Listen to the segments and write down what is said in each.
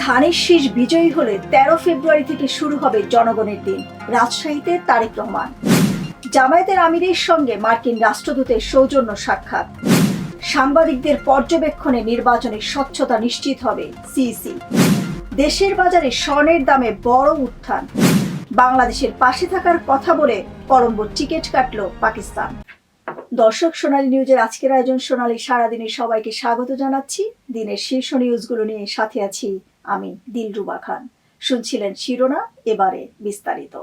ধানের শীষ বিজয়ী হলে ১৩ ফেব্রুয়ারি থেকে শুরু হবে জনগণের দিন। রাজশাহীতে তারেক রহমান। জামায়াতের আমিরের সঙ্গে মার্কিন রাষ্ট্রদূতের সৌজন্য সাক্ষাৎ। সাংবাদিকদের পর্যবেক্ষণে নির্বাচনের স্বচ্ছতা নিশ্চিত হবে সিইসি। দেশের বাজারে স্বর্ণের দামে বড় উত্থান। বাংলাদেশের পাশে থাকার কথা বলে কলম্বোর টিকিট কাটল পাকিস্তান। দর্শক, সোনালী নিউজের আজকের আয়োজন সোনালী সারাদিনের সবাইকে স্বাগত জানাচ্ছি। দিনের শীর্ষ নিউজগুলো নিয়ে সাথে আছি আমি দিলরুবা খান। শুনছিলেন শিরোনাম, এবারে বিস্তারিত।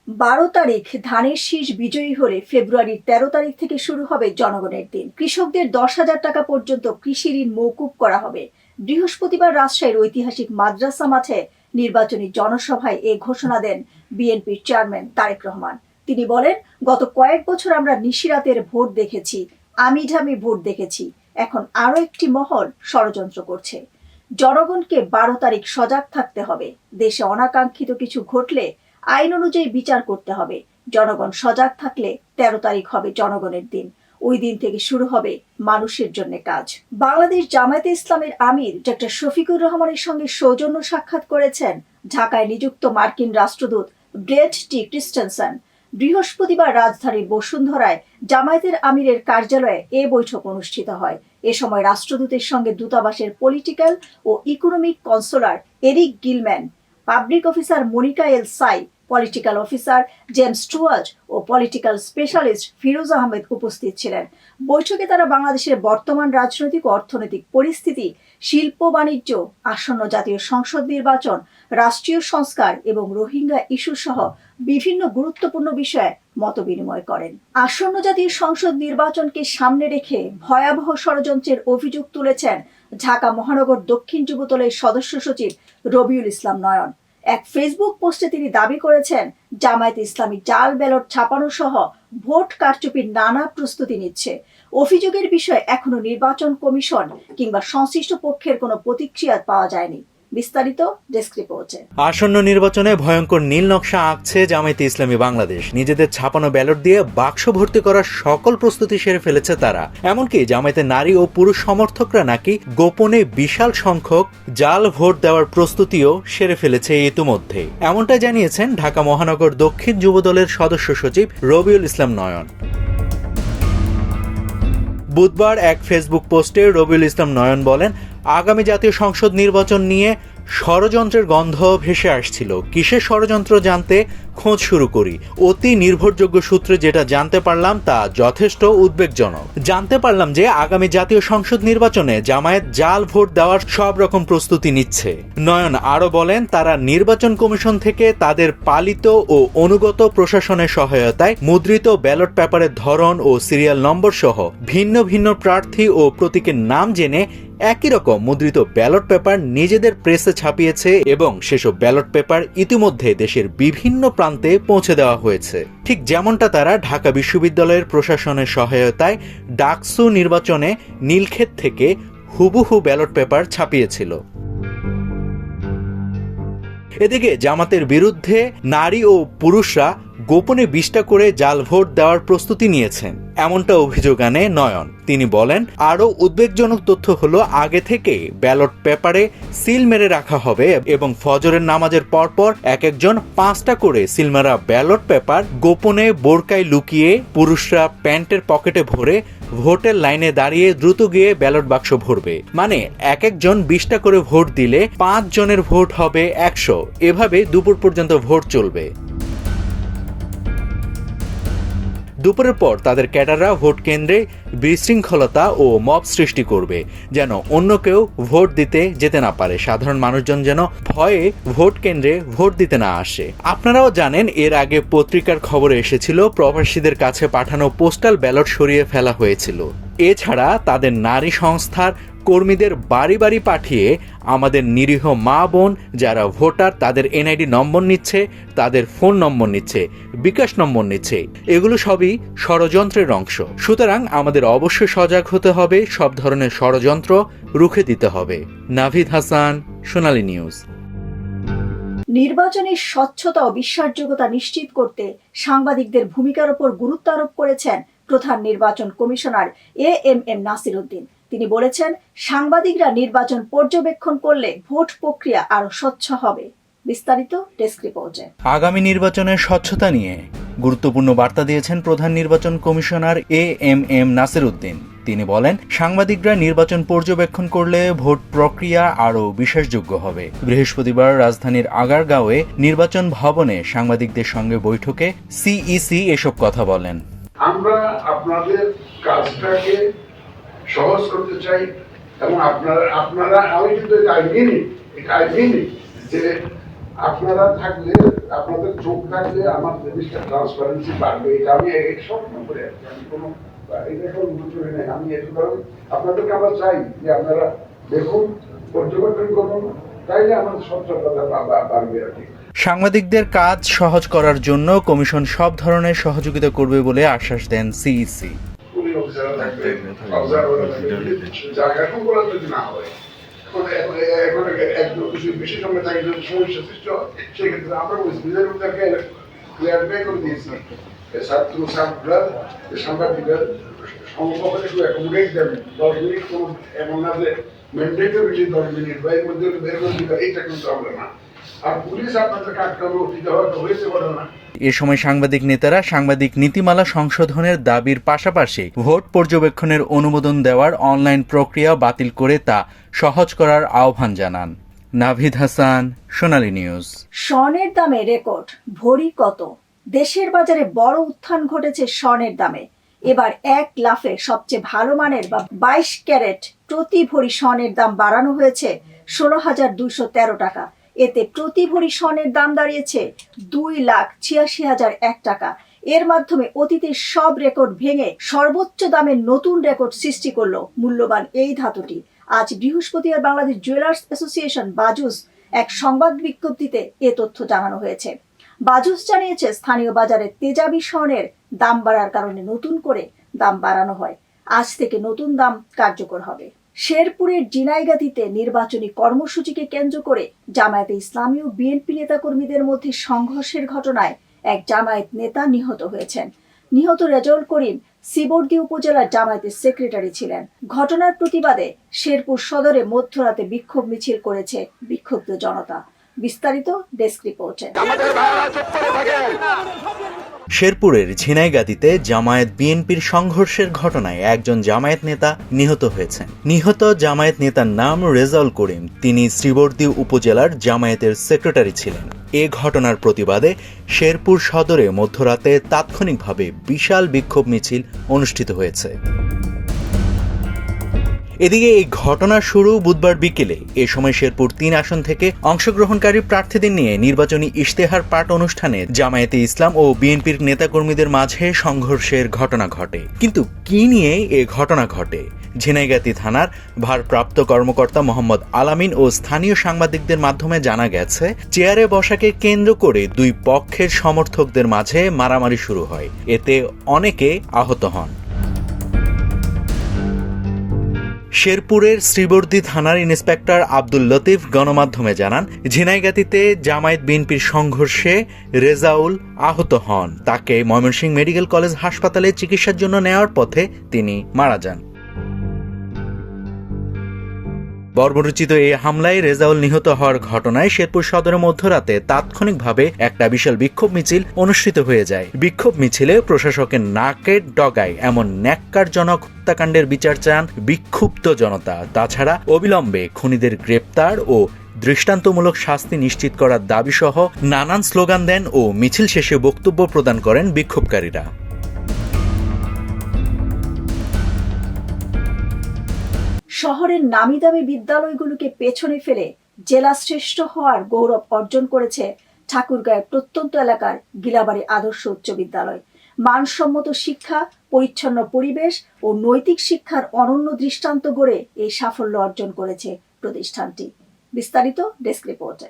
১২ তারিখ ধানের শীষ বিজয়ী হলে ফেব্রুয়ারির ১৩ তারিখ থেকে শুরু হবে জনগণের দিন। কৃষকদের ১০,০০০ টাকা পর্যন্ত কৃষি ঋণ মওকুফ করা হবে। বৃহস্পতিবার রাজশাহীর ঐতিহাসিক মাদ্রাসা মাঠে নির্বাচনী জনসভায় এ ঘোষণা দেন বিএনপির চেয়ারম্যান তারেক রহমান। তিনি বলেন, গত কয়েক বছর আমরা নিশিরাতের ভোট দেখেছি, আমিঢামি ভোট দেখেছি, এখন আরো একটি মহল ষড়যন্ত্র করছে। জনগণকে ১২ তারিখ সজাগ থাকতে হবে। দেশে অনাকাঙ্ক্ষিত কিছু ঘটলে আইন অনুযায়ী বিচার করতে হবে। জনগণ সজাগ থাকলে ১৩ তারিখ হবে জনগণের দিন। ওই দিন থেকে শুরু হবে মানুষের জন্য কাজ। বাংলাদেশ জামায়াতে ইসলামের আমির ডক্টর শফিকুর রহমানের সঙ্গে সৌজন্য সাক্ষাৎ করেছেন ঢাকায় নিযুক্ত মার্কিন রাষ্ট্রদূত ব্রেট টি ক্রিস্টেনসেন। বৃহস্পতিবার রাজধানীর বসুন্ধরায় জামায়াতের আমিরের কার্যালয়ে এ বৈঠক অনুষ্ঠিত হয়। এ সময় রাষ্ট্রদূতের সঙ্গে দূতাবাসের পলিটিক্যাল ও economic consular Eric Gilman, public officer Monica এল সাই, পলিটিক্যাল অফিসার জেমস স্টুয়ার্ট ও পলিটিক্যাল স্পেশালিস্ট ফিরোজ আহমেদ উপস্থিত ছিলেন। বৈঠকে তারা বাংলাদেশের বর্তমান রাজনৈতিক ও অর্থনৈতিক পরিস্থিতি, শিল্প বাণিজ্য, আসন্ন জাতীয় সংসদ নির্বাচন, রাষ্ট্রীয় সংস্কার এবং রোহিঙ্গা ইস্যু সহ বিভিন্ন গুরুত্বপূর্ণ বিষয়ে মতবিনিময় করেন। আসন্ন জাতীয় সংসদ নির্বাচনকে সামনে রেখে ভয়াবহ ষড়যন্ত্রের অভিযোগ তুলেছেন ঢাকা মহানগর দক্ষিণ যুবদলের সদস্য সচিব রবিউল ইসলাম নয়ন। এক ফেসবুক পোস্টে তিনি দাবি করেছেন, জামায়াতে ইসলামী জাল ব্যালট ছাপানো সহ ভোট কারচুপির নানা প্রস্তুতি নিচ্ছে। অভিযোগের বিষয়ে এখনো নির্বাচন কমিশন কিংবা সংশ্লিষ্ট পক্ষের কোনো প্রতিক্রিয়া পাওয়া যায়নি। বিস্তারিত ডেস্ক রিপোর্টে। আসন্ন নির্বাচনে ভয়ঙ্কর নীল নকশা আঁকছে জামায়াতে ইসলামী বাংলাদেশ। নিজেদের ছাপানো ব্যালট দিয়ে বাক্স ভর্তি করার সকল প্রস্তুতি সেরে ফেলেছে তারা। এমনকি জামায়াতের নারী ও পুরুষ সমর্থকরা নাকি গোপনে বিশাল সংখ্যক জাল ভোট দেওয়ার প্রস্তুতিও সেরে ফেলেছে ইতিমধ্যে। এমনটা জানিয়েছেন ঢাকা মহানগর দক্ষিণ যুবদলের সদস্য সচিব রবিউল ইসলাম নয়ন। বুধবার এক ফেসবুক পোস্টে রবিউল ইসলাম নয়ন বলেন, আগামী জাতীয় সংসদ নির্বাচন নিয়ে ষড়যন্ত্রের গন্ধ ভেসে আসছিল। কিসের ষড়যন্ত্র জানতে খোঁজ শুরু করি। অতি নির্ভরযোগ্য সূত্রে যেটা জানতে পারলাম তা যথেষ্ট উদ্বেগজনক। জানতে পারলাম যে আগামী জাতীয় সংসদ নির্বাচনে জামায়াত জাল ভোট দেওয়ার সব রকম প্রস্তুতি নিচ্ছে। নয়ন আরও বলেন, তারা নির্বাচন কমিশন থেকে তাদের পালিত ও অনুগত প্রশাসনের সহায়তায় মুদ্রিত ব্যালট পেপারের ধরন ও সিরিয়াল নম্বর সহ ভিন্ন ভিন্ন প্রার্থী ও প্রতীকের নাম জেনে একই রকম মুদ্রিত ব্যালট পেপার নিজেদের প্রেসে ছাপিয়েছে এবং সেসব ব্যালট পেপার ইতিমধ্যে দেশের বিভিন্ন প্রান্তে পৌঁছে দেওয়া হয়েছে। ঠিক যেমনটা তারা ঢাকা বিশ্ববিদ্যালয়ের প্রশাসনের সহায়তায় ডাকসু নির্বাচনে নীলক্ষেত থেকে হুবহু ব্যালট পেপার ছাপিয়েছিল। এদিকে জামাতের বিরুদ্ধে নারী ও পুরুষরা গোপনে ২০টা করে জাল ভোট দেওয়ার প্রস্তুতি নিয়েছেন, এমনটা অভিযোগ আনে নয়ন। তিনি বলেন, আরও উদ্বেগজনক তথ্য হলো, আগে থেকে ব্যালট পেপারে সিল মেরে রাখা হবে এবং ফজরের নামাজের পরপর এক একজন ৫টা করে সিলমারা ব্যালট পেপার গোপনে বোরকায় লুকিয়ে পুরুষরা প্যান্টের পকেটে ভরে ভোটের লাইনে দাঁড়িয়ে দ্রুত গিয়ে ব্যালট বাক্স ভরবে। মানে এক একজন ২০টা করে ভোট দিলে ৫ জনের ভোট হবে ১০০। এভাবে দুপুর পর্যন্ত ভোট চলবে। দুপুরের পর তাদের ক্যাডাররা ভোট কেন্দ্রে বিশৃঙ্খলতা ও মব সৃষ্টি করবে, যেন অন্য কেউ ভোট দিতে যেতে না পারে। সাধারণ মানুষজন যেন ভয়ে ভোট কেন্দ্রে ভোট দিতে না আসে। আপনারাও জানেন, এর আগে পত্রিকার খবরে এসেছিল প্রবাসীদের কাছে পাঠানো পোস্টাল ব্যালট সরিয়ে ফেলা হয়েছিল। এছাড়া তাদের নারী সংস্থার কর্মীদের বাড়ি বাড়ি পাঠিয়ে আমাদের নিরীহ মা বোন যারা ভোটার তাদের এনআইডি নম্বর নিচ্ছে, তাদের ফোন নম্বর নিচ্ছে, বিকাশ নম্বর নিচ্ছে। এগুলো সবই ষড়যন্ত্রের অংশ। সুতরাং আমাদের অবশ্যই সজাগ হতে হবে, সব ধরনের ষড়যন্ত্র রুখে দিতে হবে। নাভিদ হাসান, সোনালী নিউজ। নির্বাচনের স্বচ্ছতা ও বিশ্বাসযোগ্যতা নিশ্চিত করতে সাংবাদিকদের ভূমিকার উপর গুরুত্ব আরোপ করেছেন প্রধান নির্বাচন কমিশনার এএমএম নাসির উদ্দিন। তিনি বলেছেন, সাংবাদিকরা নির্বাচন পর্যবেক্ষণ করলে ভোট প্রক্রিয়া আরো স্বচ্ছ হবে। বিস্তারিত ডেস্ক রিপোর্টে। আগামী নির্বাচনের স্বচ্ছতা নিয়ে গুরুত্বপূর্ণ বার্তা দিয়েছেন প্রধান নির্বাচন কমিশনার এএমএম নাসির উদ্দিন। তিনি বলেন, সাংবাদিকরা নির্বাচন পর্যবেক্ষণ করলে ভোট প্রক্রিয়া আরও বিশ্বাসযোগ্য হবে। বৃহস্পতিবার রাজধানীর আগারগাঁওয়ে নির্বাচন ভবনে সাংবাদিকদের সঙ্গে বৈঠকে সিইসি এসব কথা বলেন। আমরা আপনাদের কাজটাকে সহজ করতে চাই এবং আপনারা আমি কিন্তু এটা যে আপনারা থাকলে, আপনাদের চোখ থাকলে আমার জিনিসটা ট্রান্সপারেন্সি বাড়বে। এটা আমি স্বপ্ন করে আছি, আমি কোনো এটা কোনো গুরুত্বই নেই। আমি এই কারণ আপনাদেরকে আমরা চাই যে আপনারা দেখুন, পর্যবেক্ষণ করুন, তাইলে আমাদের স্বচ্ছতা বাড়বে আর কি। সাংবাদিকদের কাজ সহজ করার জন্য কমিশন সব ধরনের সহযোগিতা করবে বলে আশ্বাস দেন সিইসি। এখন একদম বেশি সময় থাকে, যদি সমস্যা সৃষ্টি হয় সেক্ষেত্রে আমরা ক্লিয়ারিফাই করে দিয়েছি ছাত্ররা, সাংবাদিকরা সম্ভব হলে একটু অ্যাকোমোডেট দেবেন। 10 মিনিট কোনো এমন না যে ম্যান্ডেটরি 10 মিনিট বা এর মধ্যে বের করে দিবে, এইটা কিন্তু আমরা না। আর পুলিশ আপনাদেরকে আটকানো হয়েছে বলে না। এ সময় সাংবাদিক নেতারা সাংবাদিক নীতিমালা সংশোধনের দাবির পাশাপাশি ভোট পর্যবেক্ষণের অনুমোদন দেওয়ার অনলাইন প্রক্রিয়া বাতিল করে তা সহজ করার আহ্বান জানান। নাভিদ হাসান, সোনালী নিউজ। স্বর্ণের দামে রেকর্ড, ভরি কত? দেশের বাজারে বড় উত্থান ঘটেছে স্বর্ণের দামে। এবার এক লাফে সবচেয়ে ভালো মানের বা 22 ক্যারেট প্রতি ভরি স্বর্ণের দাম বাড়ানো হয়েছে 16,213 টাকা। এতে প্রতি ভরি স্বর্ণের দাম দাঁড়িয়েছে 2,86,001 টাকা। এর মাধ্যমে অতীতের সব রেকর্ড ভেঙে সর্বোচ্চ দামের নতুন রেকর্ড সৃষ্টি করলো মূল্যবান এই ধাতুটি। আজ বৃহস্পতিবার বাংলাদেশ জুয়েলার্স অ্যাসোসিয়েশন বাজুস এক সংবাদ বিজ্ঞপ্তিতে এ তথ্য জানানো হয়েছে। বাজুস জানিয়েছে, স্থানীয় বাজারে তেজাবি স্বর্ণের দাম বাড়ার কারণে নতুন করে দাম বাড়ানো হয়। আজ থেকে নতুন দাম কার্যকর হবে। শেরপুরের জিনাইগাতিতে নির্বাচনী কর্মসূচিকে কেন্দ্র করে জামায়াতে ইসলামী ও বিএনপি নেতাকর্মীদের মধ্যে সংঘর্ষের ঘটনায় এক জামায়াত নেতা নিহত হয়েছেন। নিহত রেজাউল করিম শ্রীবর্দী উপজেলার জামায়াতের সেক্রেটারি ছিলেন। ঘটনার প্রতিবাদে শেরপুর সদরে মধ্যরাতে বিক্ষোভ মিছিল করেছে বিক্ষুব্ধ জনতা। বিস্তারিত ডেস্ক রিপোর্টে। শেরপুরের ঝিনাইগাতিতে জামায়াত বিএনপির সংঘর্ষের ঘটনায় একজন জামায়াত নেতা নিহত হয়েছেন। নিহত জামায়াত নেতার নাম রেজাউল করিম। তিনি শ্রীবর্দী উপজেলার জামায়াতের সেক্রেটারি ছিলেন। এ ঘটনার প্রতিবাদে শেরপুর সদরে মধ্যরাতে তাৎক্ষণিকভাবে বিশাল বিক্ষোভ মিছিল অনুষ্ঠিত হয়েছে। এদিকে এই ঘটনা শুরু বুধবার বিকেলে। এ সময় শেরপুর 3 আসন থেকে অংশগ্রহণকারী প্রার্থীদের নিয়ে নির্বাচনী ইশতেহার পাঠ অনুষ্ঠানে জামায়াতে ইসলাম ও বিএনপির নেতাকর্মীদের মাঝে সংঘর্ষের ঘটনা ঘটে। কিন্তু কি নিয়ে এ ঘটনা ঘটে? ঝিনাইগাতি থানার ভারপ্রাপ্ত কর্মকর্তা মোহাম্মদ আলামিন ও স্থানীয় সাংবাদিকদের মাধ্যমে জানা গেছে, চেয়ারে বসাকে কেন্দ্র করে দুই পক্ষের সমর্থকদের মাঝে মারামারি শুরু হয়। এতে অনেকে আহত হন। শেরপুরের শ্রীবর্দী থানার ইন্সপেক্টর আব্দুল লতিফ গণমাধ্যমে জানান, ঝিনাইগাতিতে জামায়াত বিএনপির সংঘর্ষে রেজাউল আহত হন। তাকে ময়মনসিংহ মেডিকেল কলেজ হাসপাতালে চিকিৎসার জন্য নেওয়ার পথে তিনি মারা যান। বর্বরোচিত এই হামলায় রেজাউল নিহত হওয়ার ঘটনায় শেরপুর সদরে মধ্যরাতে তাৎক্ষণিকভাবে একটা বিশাল বিক্ষোভ মিছিল অনুষ্ঠিত হয়ে যায়। বিক্ষোভ মিছিলে প্রশাসকের নাকের ডগায় এমন ন্যাক্কারজনক হত্যাকাণ্ডের বিচার চান বিক্ষুব্ধ জনতা। তাছাড়া অবিলম্বে খুনিদের গ্রেপ্তার ও দৃষ্টান্তমূলক শাস্তি নিশ্চিত করার দাবিসহ নানান স্লোগান দেন ও মিছিল শেষে বক্তব্য প্রদান করেন বিক্ষোভকারীরা। শহরের নামিদামি বিদ্যালয়গুলোকে পেছনে ফেলে জেলা শ্রেষ্ঠ হওয়ার গৌরব অর্জন করেছে ঠাকুরগাঁওয়ের প্রত্যন্ত এলাকার গিলাবাড়ি আদর্শ উচ্চ বিদ্যালয়। মানসম্মত শিক্ষা, পরিচ্ছন্ন পরিবেশ ও নৈতিক শিক্ষার অনন্য দৃষ্টান্ত গড়ে এই সাফল্য অর্জন করেছে প্রতিষ্ঠানটি। বিস্তারিত ডেস্ক রিপোর্টে।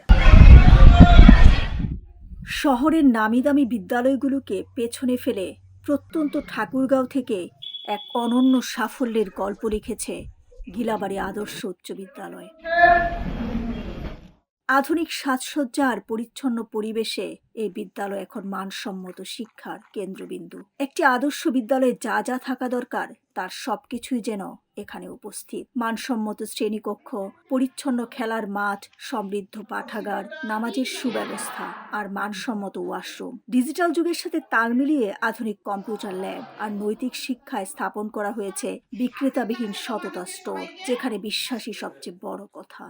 শহরের নামিদামি বিদ্যালয়গুলোকে পেছনে ফেলে প্রত্যন্ত ঠাকুরগাঁও থেকে এক অনন্য সাফল্যের গল্প লিখেছে গিলাবাড়ি আদর্শ উচ্চ বিদ্যালয়। আধুনিক সাজসজ্জা আর পরিচ্ছন্ন পরিবেশে এই বিদ্যালয় এখন মানসম্মত শিক্ষার কেন্দ্রবিন্দু। একটি আদর্শ বিদ্যালয়ে যা যা থাকা দরকার তার সবকিছুই যেন এখানে উপস্থিত। মানসম্মত শ্রেণীকক্ষ, পরিচ্ছন্ন খেলার মাঠ, সমৃদ্ধ পাঠাগার, নামাজের সুব্যবস্থা আর মানসম্মত ওয়াশরুম। ডিজিটাল যুগের সাথে তাল মিলিয়ে আধুনিক কম্পিউটার ল্যাব আর নৈতিক শিক্ষায় স্থাপন করা হয়েছে বিক্রেতাবিহীন সততা স্টোর, যেখানে বিশ্বাসই সবচেয়ে বড় কথা।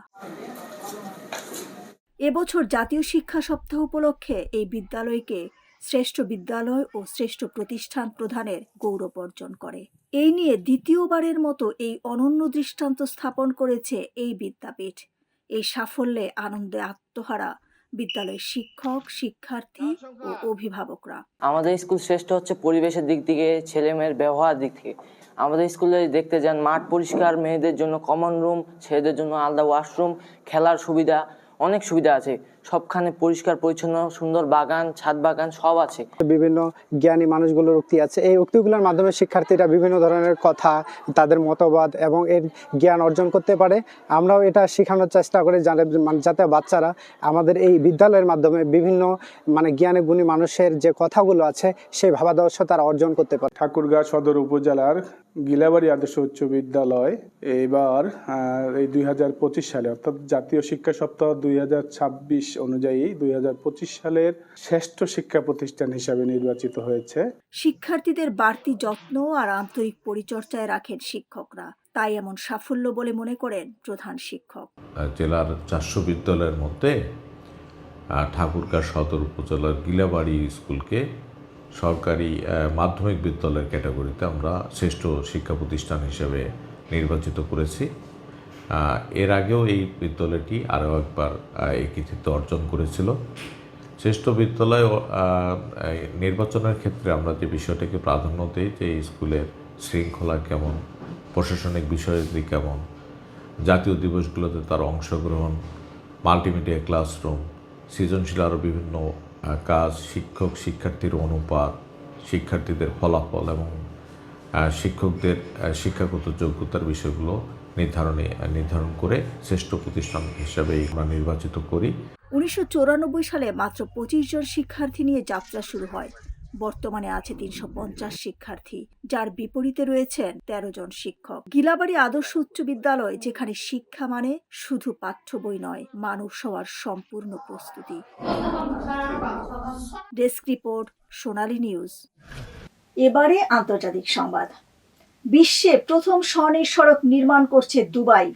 এবছর জাতীয় শিক্ষা সপ্তাহ উপলক্ষে এই বিদ্যালয়কে শ্রেষ্ঠ বিদ্যালয় ও শ্রেষ্ঠ প্রতিষ্ঠান প্রদানের গৌরব অর্জন করে। এই নিয়ে দ্বিতীয়বারের মতো এই অনন্য দৃষ্টান্ত স্থাপন করেছে এই বিদ্যাপীঠ। এই সাফল্যে আনন্দে আত্মহারা বিদ্যালয়ের শিক্ষক, শিক্ষার্থী ও অভিভাবকরা। আমাদের স্কুল শ্রেষ্ঠ হচ্ছে পরিবেশের দিক থেকে, ছেলে মেয়ের ব্যবহার দিক থেকে। আমাদের স্কুলে দেখতে যান মাঠ পরিষ্কার, মেয়েদের জন্য কমন রুম, ছেলেদের জন্য আলাদা ওয়াশরুম, খেলার সুবিধা, অনেক সুবিধা আছে। সবখানে পরিষ্কার পরিচ্ছন্ন, সুন্দর বাগান, ছাদ বাগান সব আছে। বিভিন্ন জ্ঞানী মানুষগুলোর উক্তি আছে, এই উক্তিগুলোর মাধ্যমে শিক্ষার্থীরা বিভিন্ন ধরনের কথা, তাদের মতবাদ এবং এর জ্ঞান অর্জন করতে পারে। আমরাও এটা শেখানোর চেষ্টা করি যাতে বাচ্চারা আমাদের এই বিদ্যালয়ের মাধ্যমে বিভিন্ন জ্ঞানী গুণী মানুষের যে কথাগুলো আছে সেই ভাবাদর্শ তারা অর্জন করতে পারে। ঠাকুরগাঁও সদর উপজেলার গিলাবাড়ি আদর্শ উচ্চ বিদ্যালয় এবার এই 2025 সালে অর্থাৎ জাতীয় শিক্ষা সপ্তাহ 2026 অনুযায়ী 2025 সালের শ্রেষ্ঠ শিক্ষা প্রতিষ্ঠান হিসাবে নির্বাচিত হয়েছে। শিক্ষার্থীদের বাড়তি যত্ন আর আন্তরিক পরিচর্যায় রাখেন শিক্ষকরা, তাই এমন সাফল্য বলে মনে করেন প্রধান শিক্ষক। জেলার 400 বিদ্যালয়ের মধ্যে ঠাকুরগাঁও সদর উপজেলার গিলাবাড়ি স্কুলকে সরকারি মাধ্যমিক বিদ্যালয়ের ক্যাটাগরিতে আমরা শ্রেষ্ঠ শিক্ষা প্রতিষ্ঠান হিসেবে নির্বাচিত করেছি। এর আগেও এই বিদ্যালয়টি আরও একবার এই কৃতিত্ব অর্জন করেছিল। শ্রেষ্ঠ বিদ্যালয় নির্বাচনের ক্ষেত্রে আমরা যে বিষয়টাকে প্রাধান্য দিই যে এই স্কুলের শৃঙ্খলা কেমন, প্রশাসনিক বিষয়াদি কেমন, জাতীয় দিবসগুলোতে তার অংশগ্রহণ, মাল্টিমিডিয়া ক্লাসরুম, সৃজনশীল আরও বিভিন্ন কাজ, শিক্ষক শিক্ষার্থীর অনুপাত, শিক্ষার্থীদের ফলাফল এবং শিক্ষকদের শিক্ষাগত যোগ্যতার বিষয়গুলো নির্ধারণ করে শ্রেষ্ঠ প্রতিষ্ঠান হিসাবে আমরা নির্বাচিত করি। 1994 সালে মাত্র 25 জন শিক্ষার্থী নিয়ে যাত্রা শুরু হয়। বর্তমানে আছে 350 শিক্ষার্থী, যার বিপরীতে রয়েছেন 13 জন শিক্ষক। গিলাবাড়ি আদর্শ উচ্চ বিদ্যালয়, যেখানে শিক্ষা মানে শুধু পাঠ্য বই নয়, মানুষ হওয়ার সম্পূর্ণ প্রস্তুতি। ডেস্ক রিপোর্ট, সোনালী নিউজ। এবারে আন্তর্জাতিক সংবাদ। বিশ্বে প্রথম স্বর্ণের সড়ক নির্মাণ করছে দুবাই।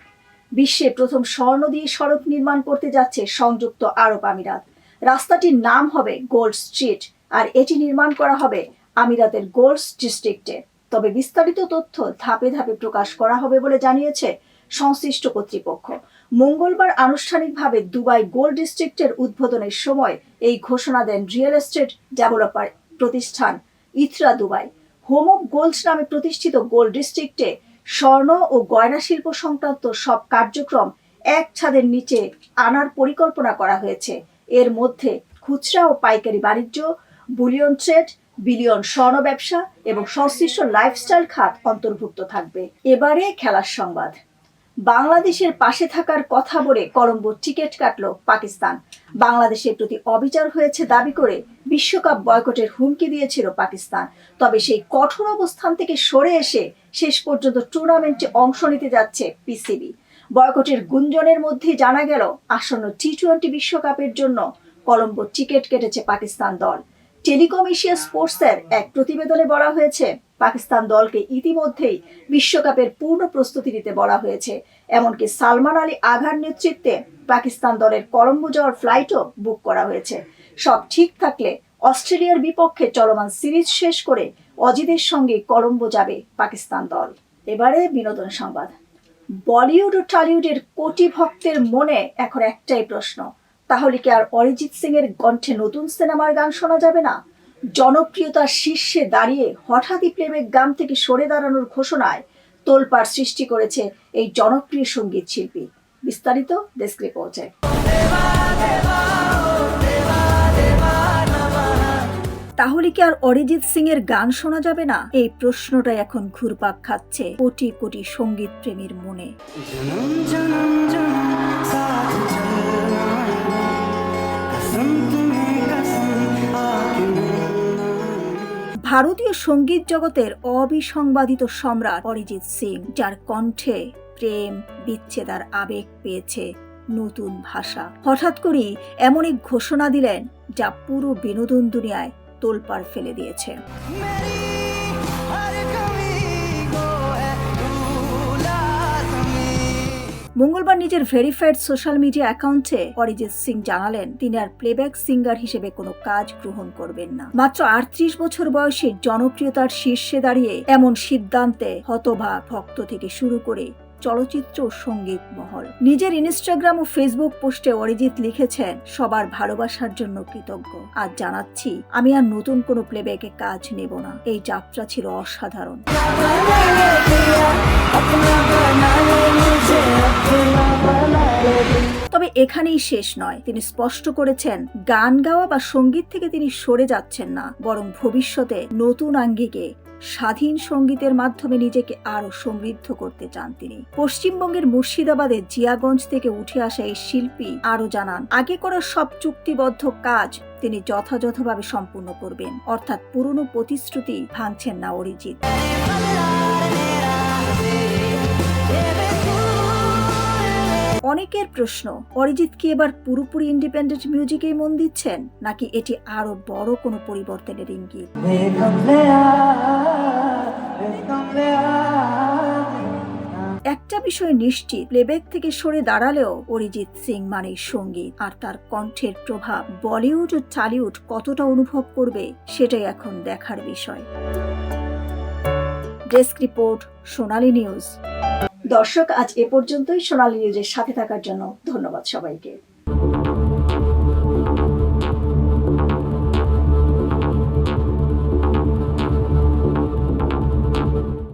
বিশ্বে প্রথম স্বর্ণ দিয়ে সড়ক নির্মাণ করতে যাচ্ছে সংযুক্ত আরব আমিরাত। রাস্তাটির নাম হবে গোল্ড স্ট্রিট আর এটি নির্মাণ করা হবে আমিরাতের গোল্ড ডিস্ট্রিক্টে। তবে বিস্তারিত তথ্য ধাপে ধাপে প্রকাশ করা হবে বলে জানিয়েছে সংশ্লিষ্ট কর্তৃপক্ষ। মঙ্গলবার আনুষ্ঠানিকভাবে দুবাই গোল্ড ডিস্ট্রিক্টের উদ্বোধনের সময় এই ঘোষণা দেন রিয়েল এস্টেট ডেভেলপার প্রতিষ্ঠান ইথরা দুবাই। হোম অফ গোল্ড নামে প্রতিষ্ঠিত গোল্ড ডিস্ট্রিক্টে স্বর্ণ ও গয়না শিল্প সংক্রান্ত সব কার্যক্রম এক ছাদের নিচে আনার পরিকল্পনা করা হয়েছে। এর মধ্যে খুচরা ও পাইকারি বাণিজ্য, বুলিয়ন ট্রেড, বিলিয়ন স্বর্ণ ব্যবসা এবং সংশ্লিষ্ট লাইফস্টাইল খাত অন্তর্ভুক্ত থাকবে। এবারে খেলার সংবাদ। বাংলাদেশের পাশে থাকার কথা বলে কলম্বোর টিকিট কাটল পাকিস্তান। বাংলাদেশের প্রতি অবিচার হয়েছে দাবি করে বিশ্বকাপ বয়কটের হুমকি দিয়েছিল পাকিস্তান। তবে সেই কঠোর অবস্থান থেকে সরে এসে শেষ পর্যন্ত টুর্নামেন্টে অংশ নিতে যাচ্ছে পিসিবি। বয়কটের গুঞ্জনের মধ্যে জানা গেল আসন্ন টি-20 বিশ্বকাপের জন্য কলম্বোর টিকিট কেটেছে পাকিস্তান দল। টেলিকম এশিয়া স্পোর্টসের এক প্রতিবেদনে বলা হয়েছে পাকিস্তান দলকে ইতিমধ্যেই বিশ্বকাপের পূর্ণ প্রস্তুতি নিতে বলা হয়েছে। এমনকি সালমান আলী আঘার নেতৃত্বে পাকিস্তান দলের কলম্বো যাওয়ার ফ্লাইটও বুক করা হয়েছে। সব ঠিক থাকলে অস্ট্রেলিয়ার বিপক্ষে চলমান সিরিজ শেষ করে অজিদের সঙ্গে কলম্বো যাবে পাকিস্তান দল। এবারে বিনোদন সংবাদ। বলিউড ও টলিউডের কোটি ভক্তের মনে এখন একটাই প্রশ্ন, তাহলে কি আর অরিজিৎ সিং এর কণ্ঠে নতুন সিনেমার গান শোনা যাবে না? জনপ্রিয়তার শীর্ষে দাঁড়িয়ে হঠাৎই প্লেব্যাক গান থেকে সরে দাঁড়ানোর ঘোষণায় তোলপাড় সৃষ্টি করেছে এই জনপ্রিয় সঙ্গীত শিল্পী। বিস্তারিত ডেস্ক রিপোর্টে। তাহলে কি আর অরিজিৎ সিং এর গান শোনা যাবে না? এই প্রশ্নটাই এখন ঘুরপাক খাচ্ছে কোটি কোটি সঙ্গীত প্রেমীর মনে। ভারতীয় সঙ্গীত জগতের অবিসংবাদিত সম্রাট অরিজিৎ সিং, যার কণ্ঠে প্রেম বিচ্ছেদ আর আবেগ পেয়েছে নতুন ভাষা, হঠাৎ করেই এমন এক ঘোষণা দিলেন যা পুরো বিনোদন দুনিয়ায় তোলপাড় ফেলে দিয়েছে। মঙ্গলবার নিজের ভেরিফাইড সোশ্যাল মিডিয়া অ্যাকাউন্টে অরিজিৎ সিং জানালেন তিনি আর প্লেব্যাক সিঙ্গার হিসেবে কোনো কাজ গ্রহণ করবেন না। মাত্র 38 বছর বয়সে জনপ্রিয়তার শীর্ষে দাঁড়িয়ে এমন সিদ্ধান্তে হতবাক ভক্ত থেকে শুরু করে চলচ্চিত্র ও সঙ্গীত মহল। নিজের ইনস্টাগ্রাম ও ফেসবুক পোস্টে অরিজিৎ লিখেছেন, সবার ভালোবাসার জন্য কৃতজ্ঞ। আজ জানাচ্ছি আমি আর নতুন কোনো প্লেব্যাকে কাজ নেব না। এই যাত্রা ছিল অসাধারণ। তবে এখানেই শেষ নয়। তিনি স্পষ্ট করেছেন গান গাওয়া বা সঙ্গীত থেকে তিনি সরে যাচ্ছেন না, বরং ভবিষ্যতে নতুন আঙ্গিকে স্বাধীন সঙ্গীতের মাধ্যমে নিজেকে আরো সমৃদ্ধ করতে চান তিনি। পশ্চিমবঙ্গের মুর্শিদাবাদের জিয়াগঞ্জ থেকে উঠে আসা এই শিল্পী আরো জানান, আগে করা সব চুক্তিবদ্ধ কাজ তিনি যথাযথভাবে সম্পূর্ণ করবেন, অর্থাৎ পুরনো প্রতিশ্রুতি ভাঙছেন না অরিজিৎ। অনেকের প্রশ্ন, অরিজিৎ কি এবার পুরোপুরি ইন্ডিপেন্ডেন্ট মিউজিকেই মন দিচ্ছেন, নাকি এটি আরো বড় কোনো পরিবর্তনের ইঙ্গিত? একটা বিষয় নিশ্চিত, প্লেব্যাক থেকে সরে দাঁড়ালেও অরিজিৎ সিং মানে সঙ্গীত, আর তার কণ্ঠের প্রভাব বলিউড ও টলিউড কতটা অনুভব করবে সেটাই এখন দেখার বিষয়। ডেস্ক রিপোর্ট, সোনালী নিউজ। দর্শক, আজ এ পর্যন্তই। সোনালী নিউজের সাথে থাকার জন্য ধন্যবাদ সবাইকে।